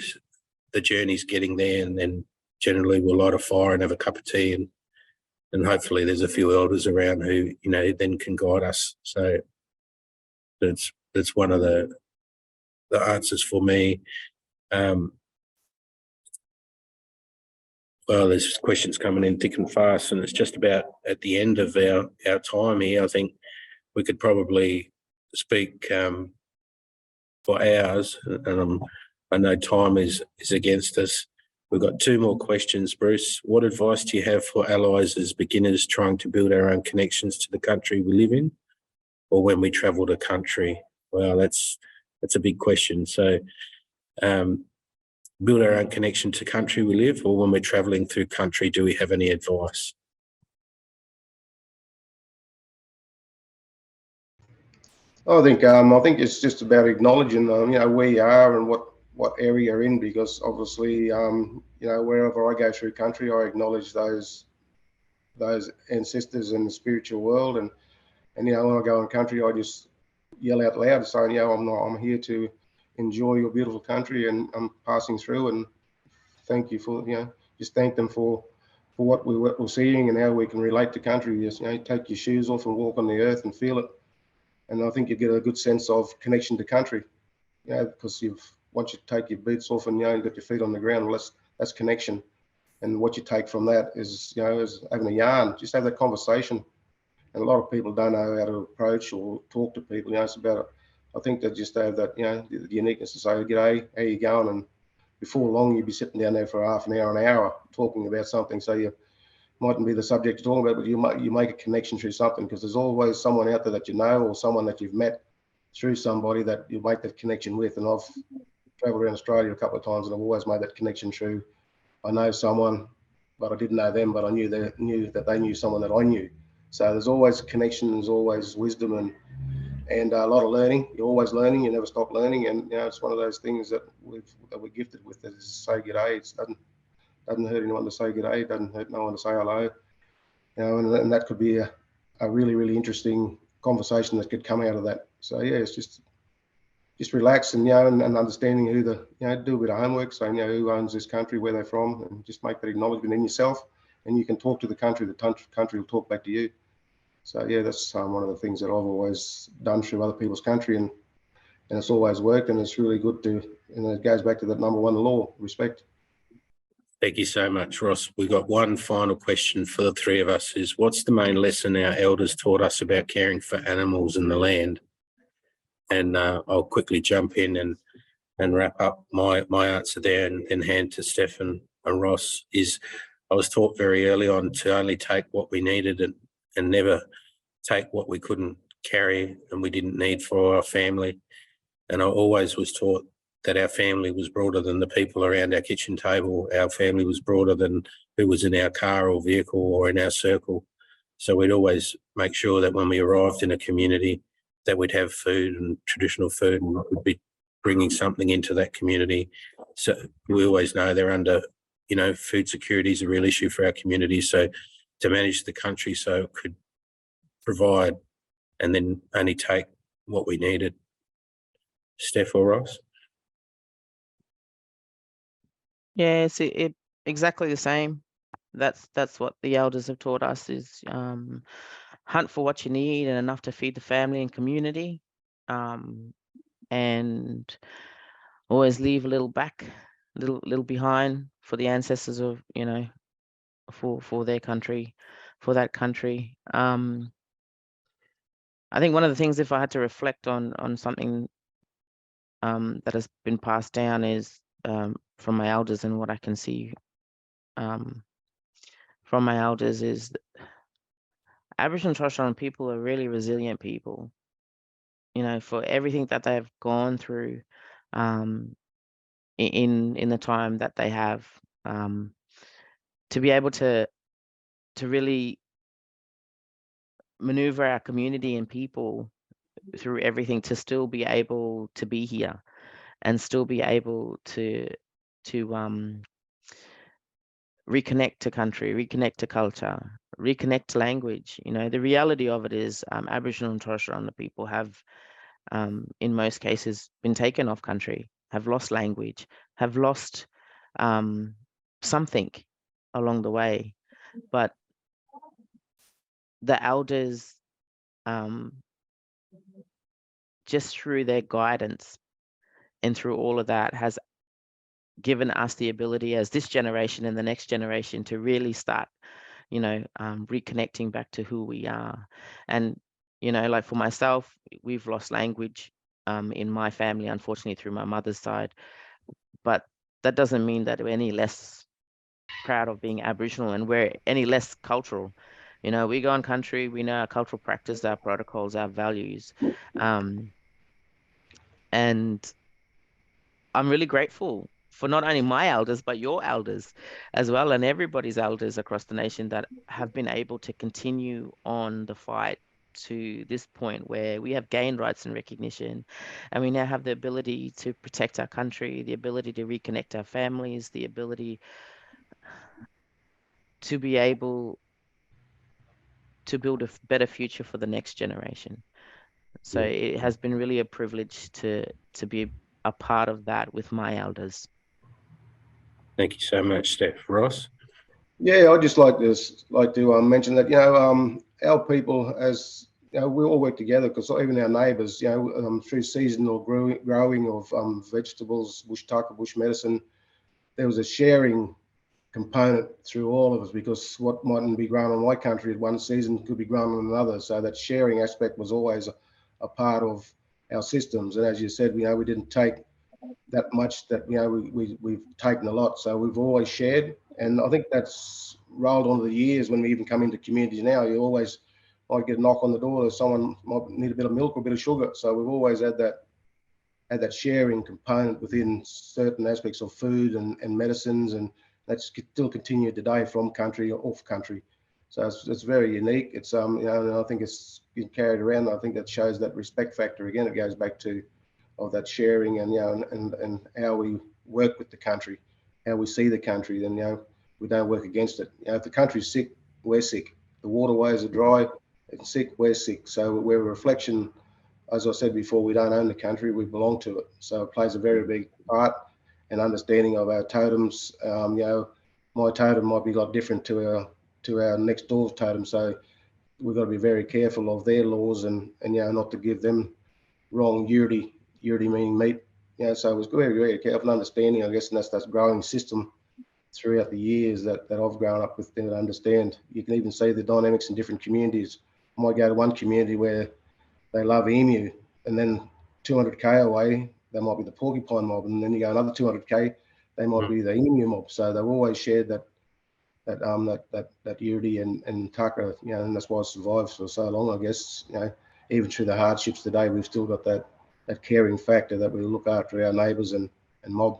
The journey's getting there, and then generally we'll light a fire and have a cup of tea, and hopefully there's a few elders around who, then can guide us. So that's one of the answers for me. Well, there's questions coming in thick and fast, and it's just about at the end of our time here. I think we could probably speak for hours, and I know time is against us. We've got 2 more questions, Bruce. What advice do you have for allies as beginners trying to build our own connections to the country we live in, or when we travel to country? Well, that's a big question. So, build our own connection to country we live, or when we're travelling through country, do we have any advice? I think it's just about acknowledging, where you are and what area you're in, because obviously, wherever I go through country, I acknowledge those ancestors in the spiritual world, and when I go in country, I just yell out loud saying, I'm here to enjoy your beautiful country, and I'm passing through, and thank you for, just thank them for what we're seeing and how we can relate to country. Just, take your shoes off and walk on the earth and feel it. And I think you get a good sense of connection to country, because once you take your boots off and, got your feet on the ground, well, that's connection. And what you take from that is, is having a yarn, just have that conversation. And a lot of people don't know how to approach or talk to people, it's about, I think they just have that, the uniqueness to say, g'day, how you going? And before long, you'd be sitting down there for half an hour talking about something. So you mightn't be the subject you're talking about, but you make a connection through something, because there's always someone out there that or someone that you've met through somebody that you make that connection with. And I've traveled around Australia a couple of times, and I've always made that connection through, I know someone, but I didn't know them, but I knew that they knew someone that I knew. So there's always connection, there's always wisdom, and a lot of learning. You're always learning, you never stop learning. And it's one of those things that we're gifted with, that is say g'day. It doesn't hurt anyone to say g'day, it doesn't hurt no one to say hello. And that could be a really, really interesting conversation that could come out of that. So it's just relax and and understanding who do a bit of homework, saying who owns this country, where they're from, and just make that acknowledgement in yourself, and you can talk to the country will talk back to you. So that's one of the things that I've always done through other people's country, and it's always worked, and it's really good to, and it goes back to that number 1 law, respect. Thank you so much, Ross. We've got one final question for the 3 of us, is what's the main lesson our elders taught us about caring for animals and the land? And I'll quickly jump in and wrap up my answer there, and hand to Steph and Ross. Is I was taught very early on to only take what we needed and never take what we couldn't carry and we didn't need for our family. And I always was taught that our family was broader than the people around our kitchen table. Our family was broader than who was in our car or vehicle or in our circle. So we'd always make sure that when we arrived in a community that we'd have food and traditional food, and we'd be bringing something into that community. So we always know they're under, food security is a real issue for our community. So to manage the country so it could provide and then only take what we needed. Steph or Ross? Yes, it exactly the same. That's what the elders have taught us, is hunt for what you need and enough to feed the family and community. and always leave a little little behind for the ancestors of, you know, for their country, for that country. I think one of the things, if I had to reflect on something that has been passed down, is from my elders, and what I can see from my elders is that Aboriginal and Torres Strait Islander people are really resilient people. You know, for everything that they've gone through in the time that they have, to be able to really maneuver our community and people through everything, to still be able to be here and still be able to reconnect to country, reconnect to culture, reconnect to language. You know, the reality of it is Aboriginal and Torres Strait Islander people have, in most cases, been taken off country, have lost language, have lost something along the way. But the elders, just through their guidance and through all of that, has given us the ability, as this generation and the next generation, to really start, you know, reconnecting back to who we are. And, you know, like for myself, we've lost language in my family, unfortunately, through my mother's side. But that doesn't mean that we're any less proud of being Aboriginal, and we're any less cultural. You know, we go on country, we know our cultural practice, our protocols, our values. And I'm really grateful for not only my elders, but your elders as well, and everybody's elders across the nation that have been able to continue on the fight to this point where we have gained rights and recognition, and we now have the ability to protect our country, the ability to reconnect our families, the ability to be able to build a better future for the next generation. So it has been really a privilege to be a part of that with my elders. Thank you so much, Steph. Ross? Yeah, I'd just like to mention that, you know, our people, as you know, we all work together, because even our neighbours, you know, through seasonal growing of vegetables, bush tucker, bush medicine, there was a sharing component through all of us, because what mightn't be grown on my country at one season could be grown on another. So that sharing aspect was always a part of our systems. And as you said, you know, we didn't take that much, that, you know, we've taken a lot. So we've always shared. And I think that's rolled on the years. When we even come into communities now, you always might get a knock on the door, or someone might need a bit of milk or a bit of sugar. So we've always had that sharing component within certain aspects of food and medicines, and that's still continued today from country or off country. So it's very unique. It's you know, and I think it's been carried around. I think that shows that respect factor again. It goes back to of that sharing, and, you know, and how we work with the country, how we see the country. Then, you know, we don't work against it. You know, if the country's sick, we're sick. The waterways are dry, it's sick, we're sick. So we're a reflection. As I said before, we don't own the country, we belong to it. So it plays a very big part in understanding of our totems. You know, my totem might be a lot different to our next door's totem. So we've got to be very careful of their laws, and you know, not to give them wrong unity meaning meat. You know, so it was very, very careful understanding, I guess, and that's that growing system throughout the years that I've grown up with and understand. You can even see the dynamics in different communities. I might go to one community where they love emu, and then 200k away, they might be the porcupine mob, and then you go another 200k, they might be the emu mob. So they've always shared that unity and tucker, you know, and that's why it survived for so long, I guess. You know, even through the hardships today, we've still got that caring factor that we look after our neighbours and mob.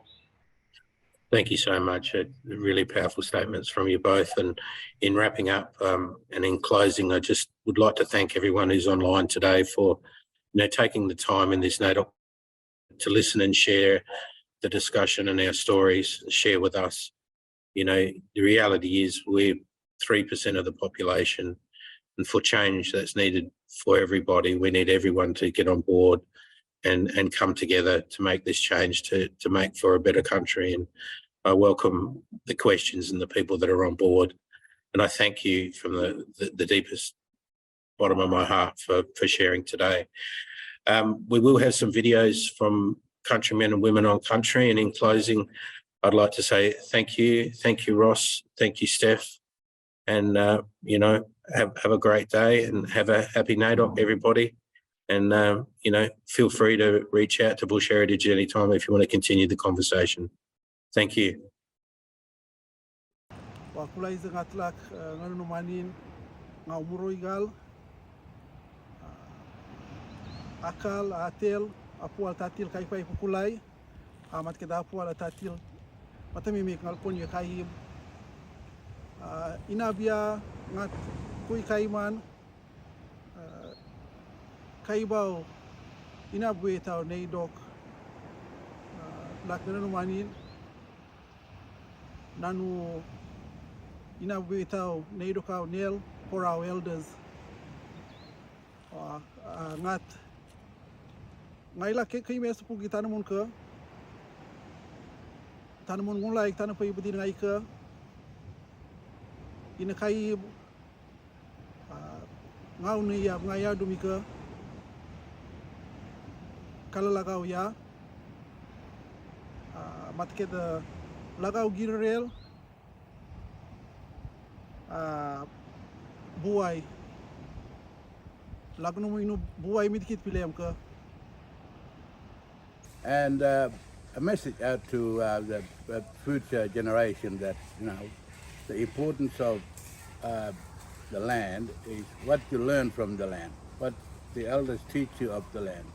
Thank you so much. Really powerful statements from you both. And in wrapping up and in closing, I just would like to thank everyone who's online today for, you know, taking the time in this NAIDOC to listen and share the discussion and our stories, share with us. You know, the reality is we're 3% of the population, and for change that's needed for everybody, we need everyone to get on board and come together to make this change, to make for a better country. And I welcome the questions and the people that are on board. And I thank you from the deepest bottom of my heart for sharing today. We will have some videos from countrymen and women on country, and in closing, I'd like to say thank you, Ross, thank you, Steph, and you know, have a great day and have a happy NAIDOC, everybody. And you know, feel free to reach out to Bush Heritage anytime if you want to continue the conversation. Thank you. Wakulai zangatlak nganunumanin nga umuroigal akal atel apual tatil kai pai pukulai amat kita apual tatil matamimik ngal ponye kaim inabia ngat kui kaiman kaibau inabue tau NAIDOC lak nganunumanin nanu inabue tau NAIDOC au nel for our elders ngat ngaila kai mes pugi tanamun ke tanamun ngulai tanapai budin ngai ke ina kai ngau ni ya ngaya dumi ke kala lagau ya matke da lagau girrel buai lagnu inu buai midkit pilem ke. And a message out to the future generation that, you know, the importance of the land is what you learn from the land, what the elders teach you of the land.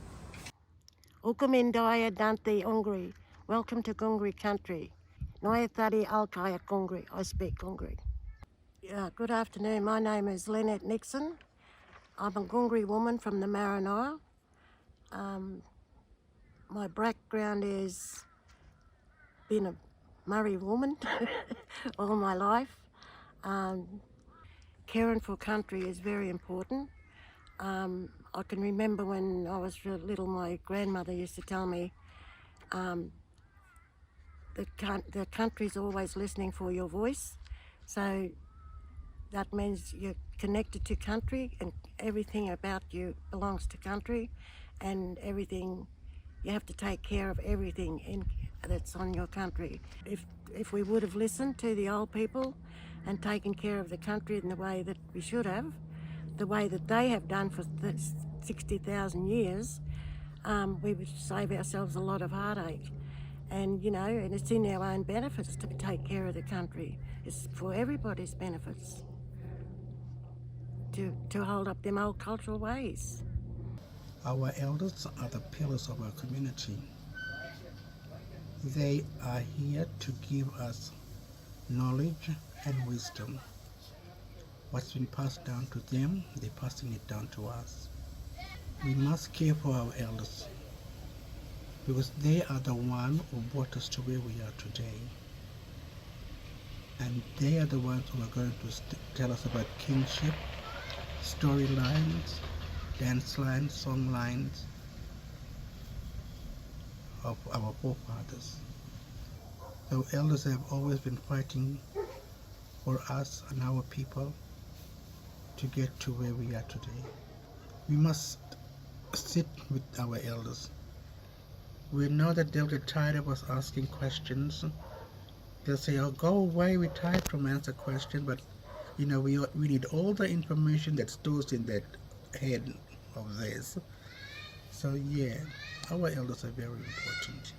Ukumindaya Dante Ongri, welcome to Gungri country. Noya Thadi Alkaya Gungri, I speak Gungri. Good afternoon, my name is Lynette Nixon. I'm a Gungri woman from the Marinara. My background is being a Murray woman all my life. Caring for country is very important. I can remember when I was little, my grandmother used to tell me the country's always listening for your voice. So that means you're connected to country and everything about you belongs to country, and everything, you have to take care of everything that's on your country. If we would have listened to the old people and taken care of the country in the way that we should have, the way that they have done for 60,000 years, we would save ourselves a lot of heartache. And, you know, and it's in our own benefits to take care of the country. It's for everybody's benefits to hold up them old cultural ways. Our elders are the pillars of our community. They are here to give us knowledge and wisdom. What's been passed down to them, they're passing it down to us. We must care for our elders because they are the ones who brought us to where we are today. And they are the ones who are going to tell us about kingship, storylines, dance lines, song lines of our forefathers. The elders have always been fighting for us and our people to get to where we are today. We must sit with our elders. We know that they'll get tired of us asking questions. They'll say, oh, go away, we're tired from answering questions, but you know, we need all the information that stores in that head of theirs. So yeah, our elders are very important.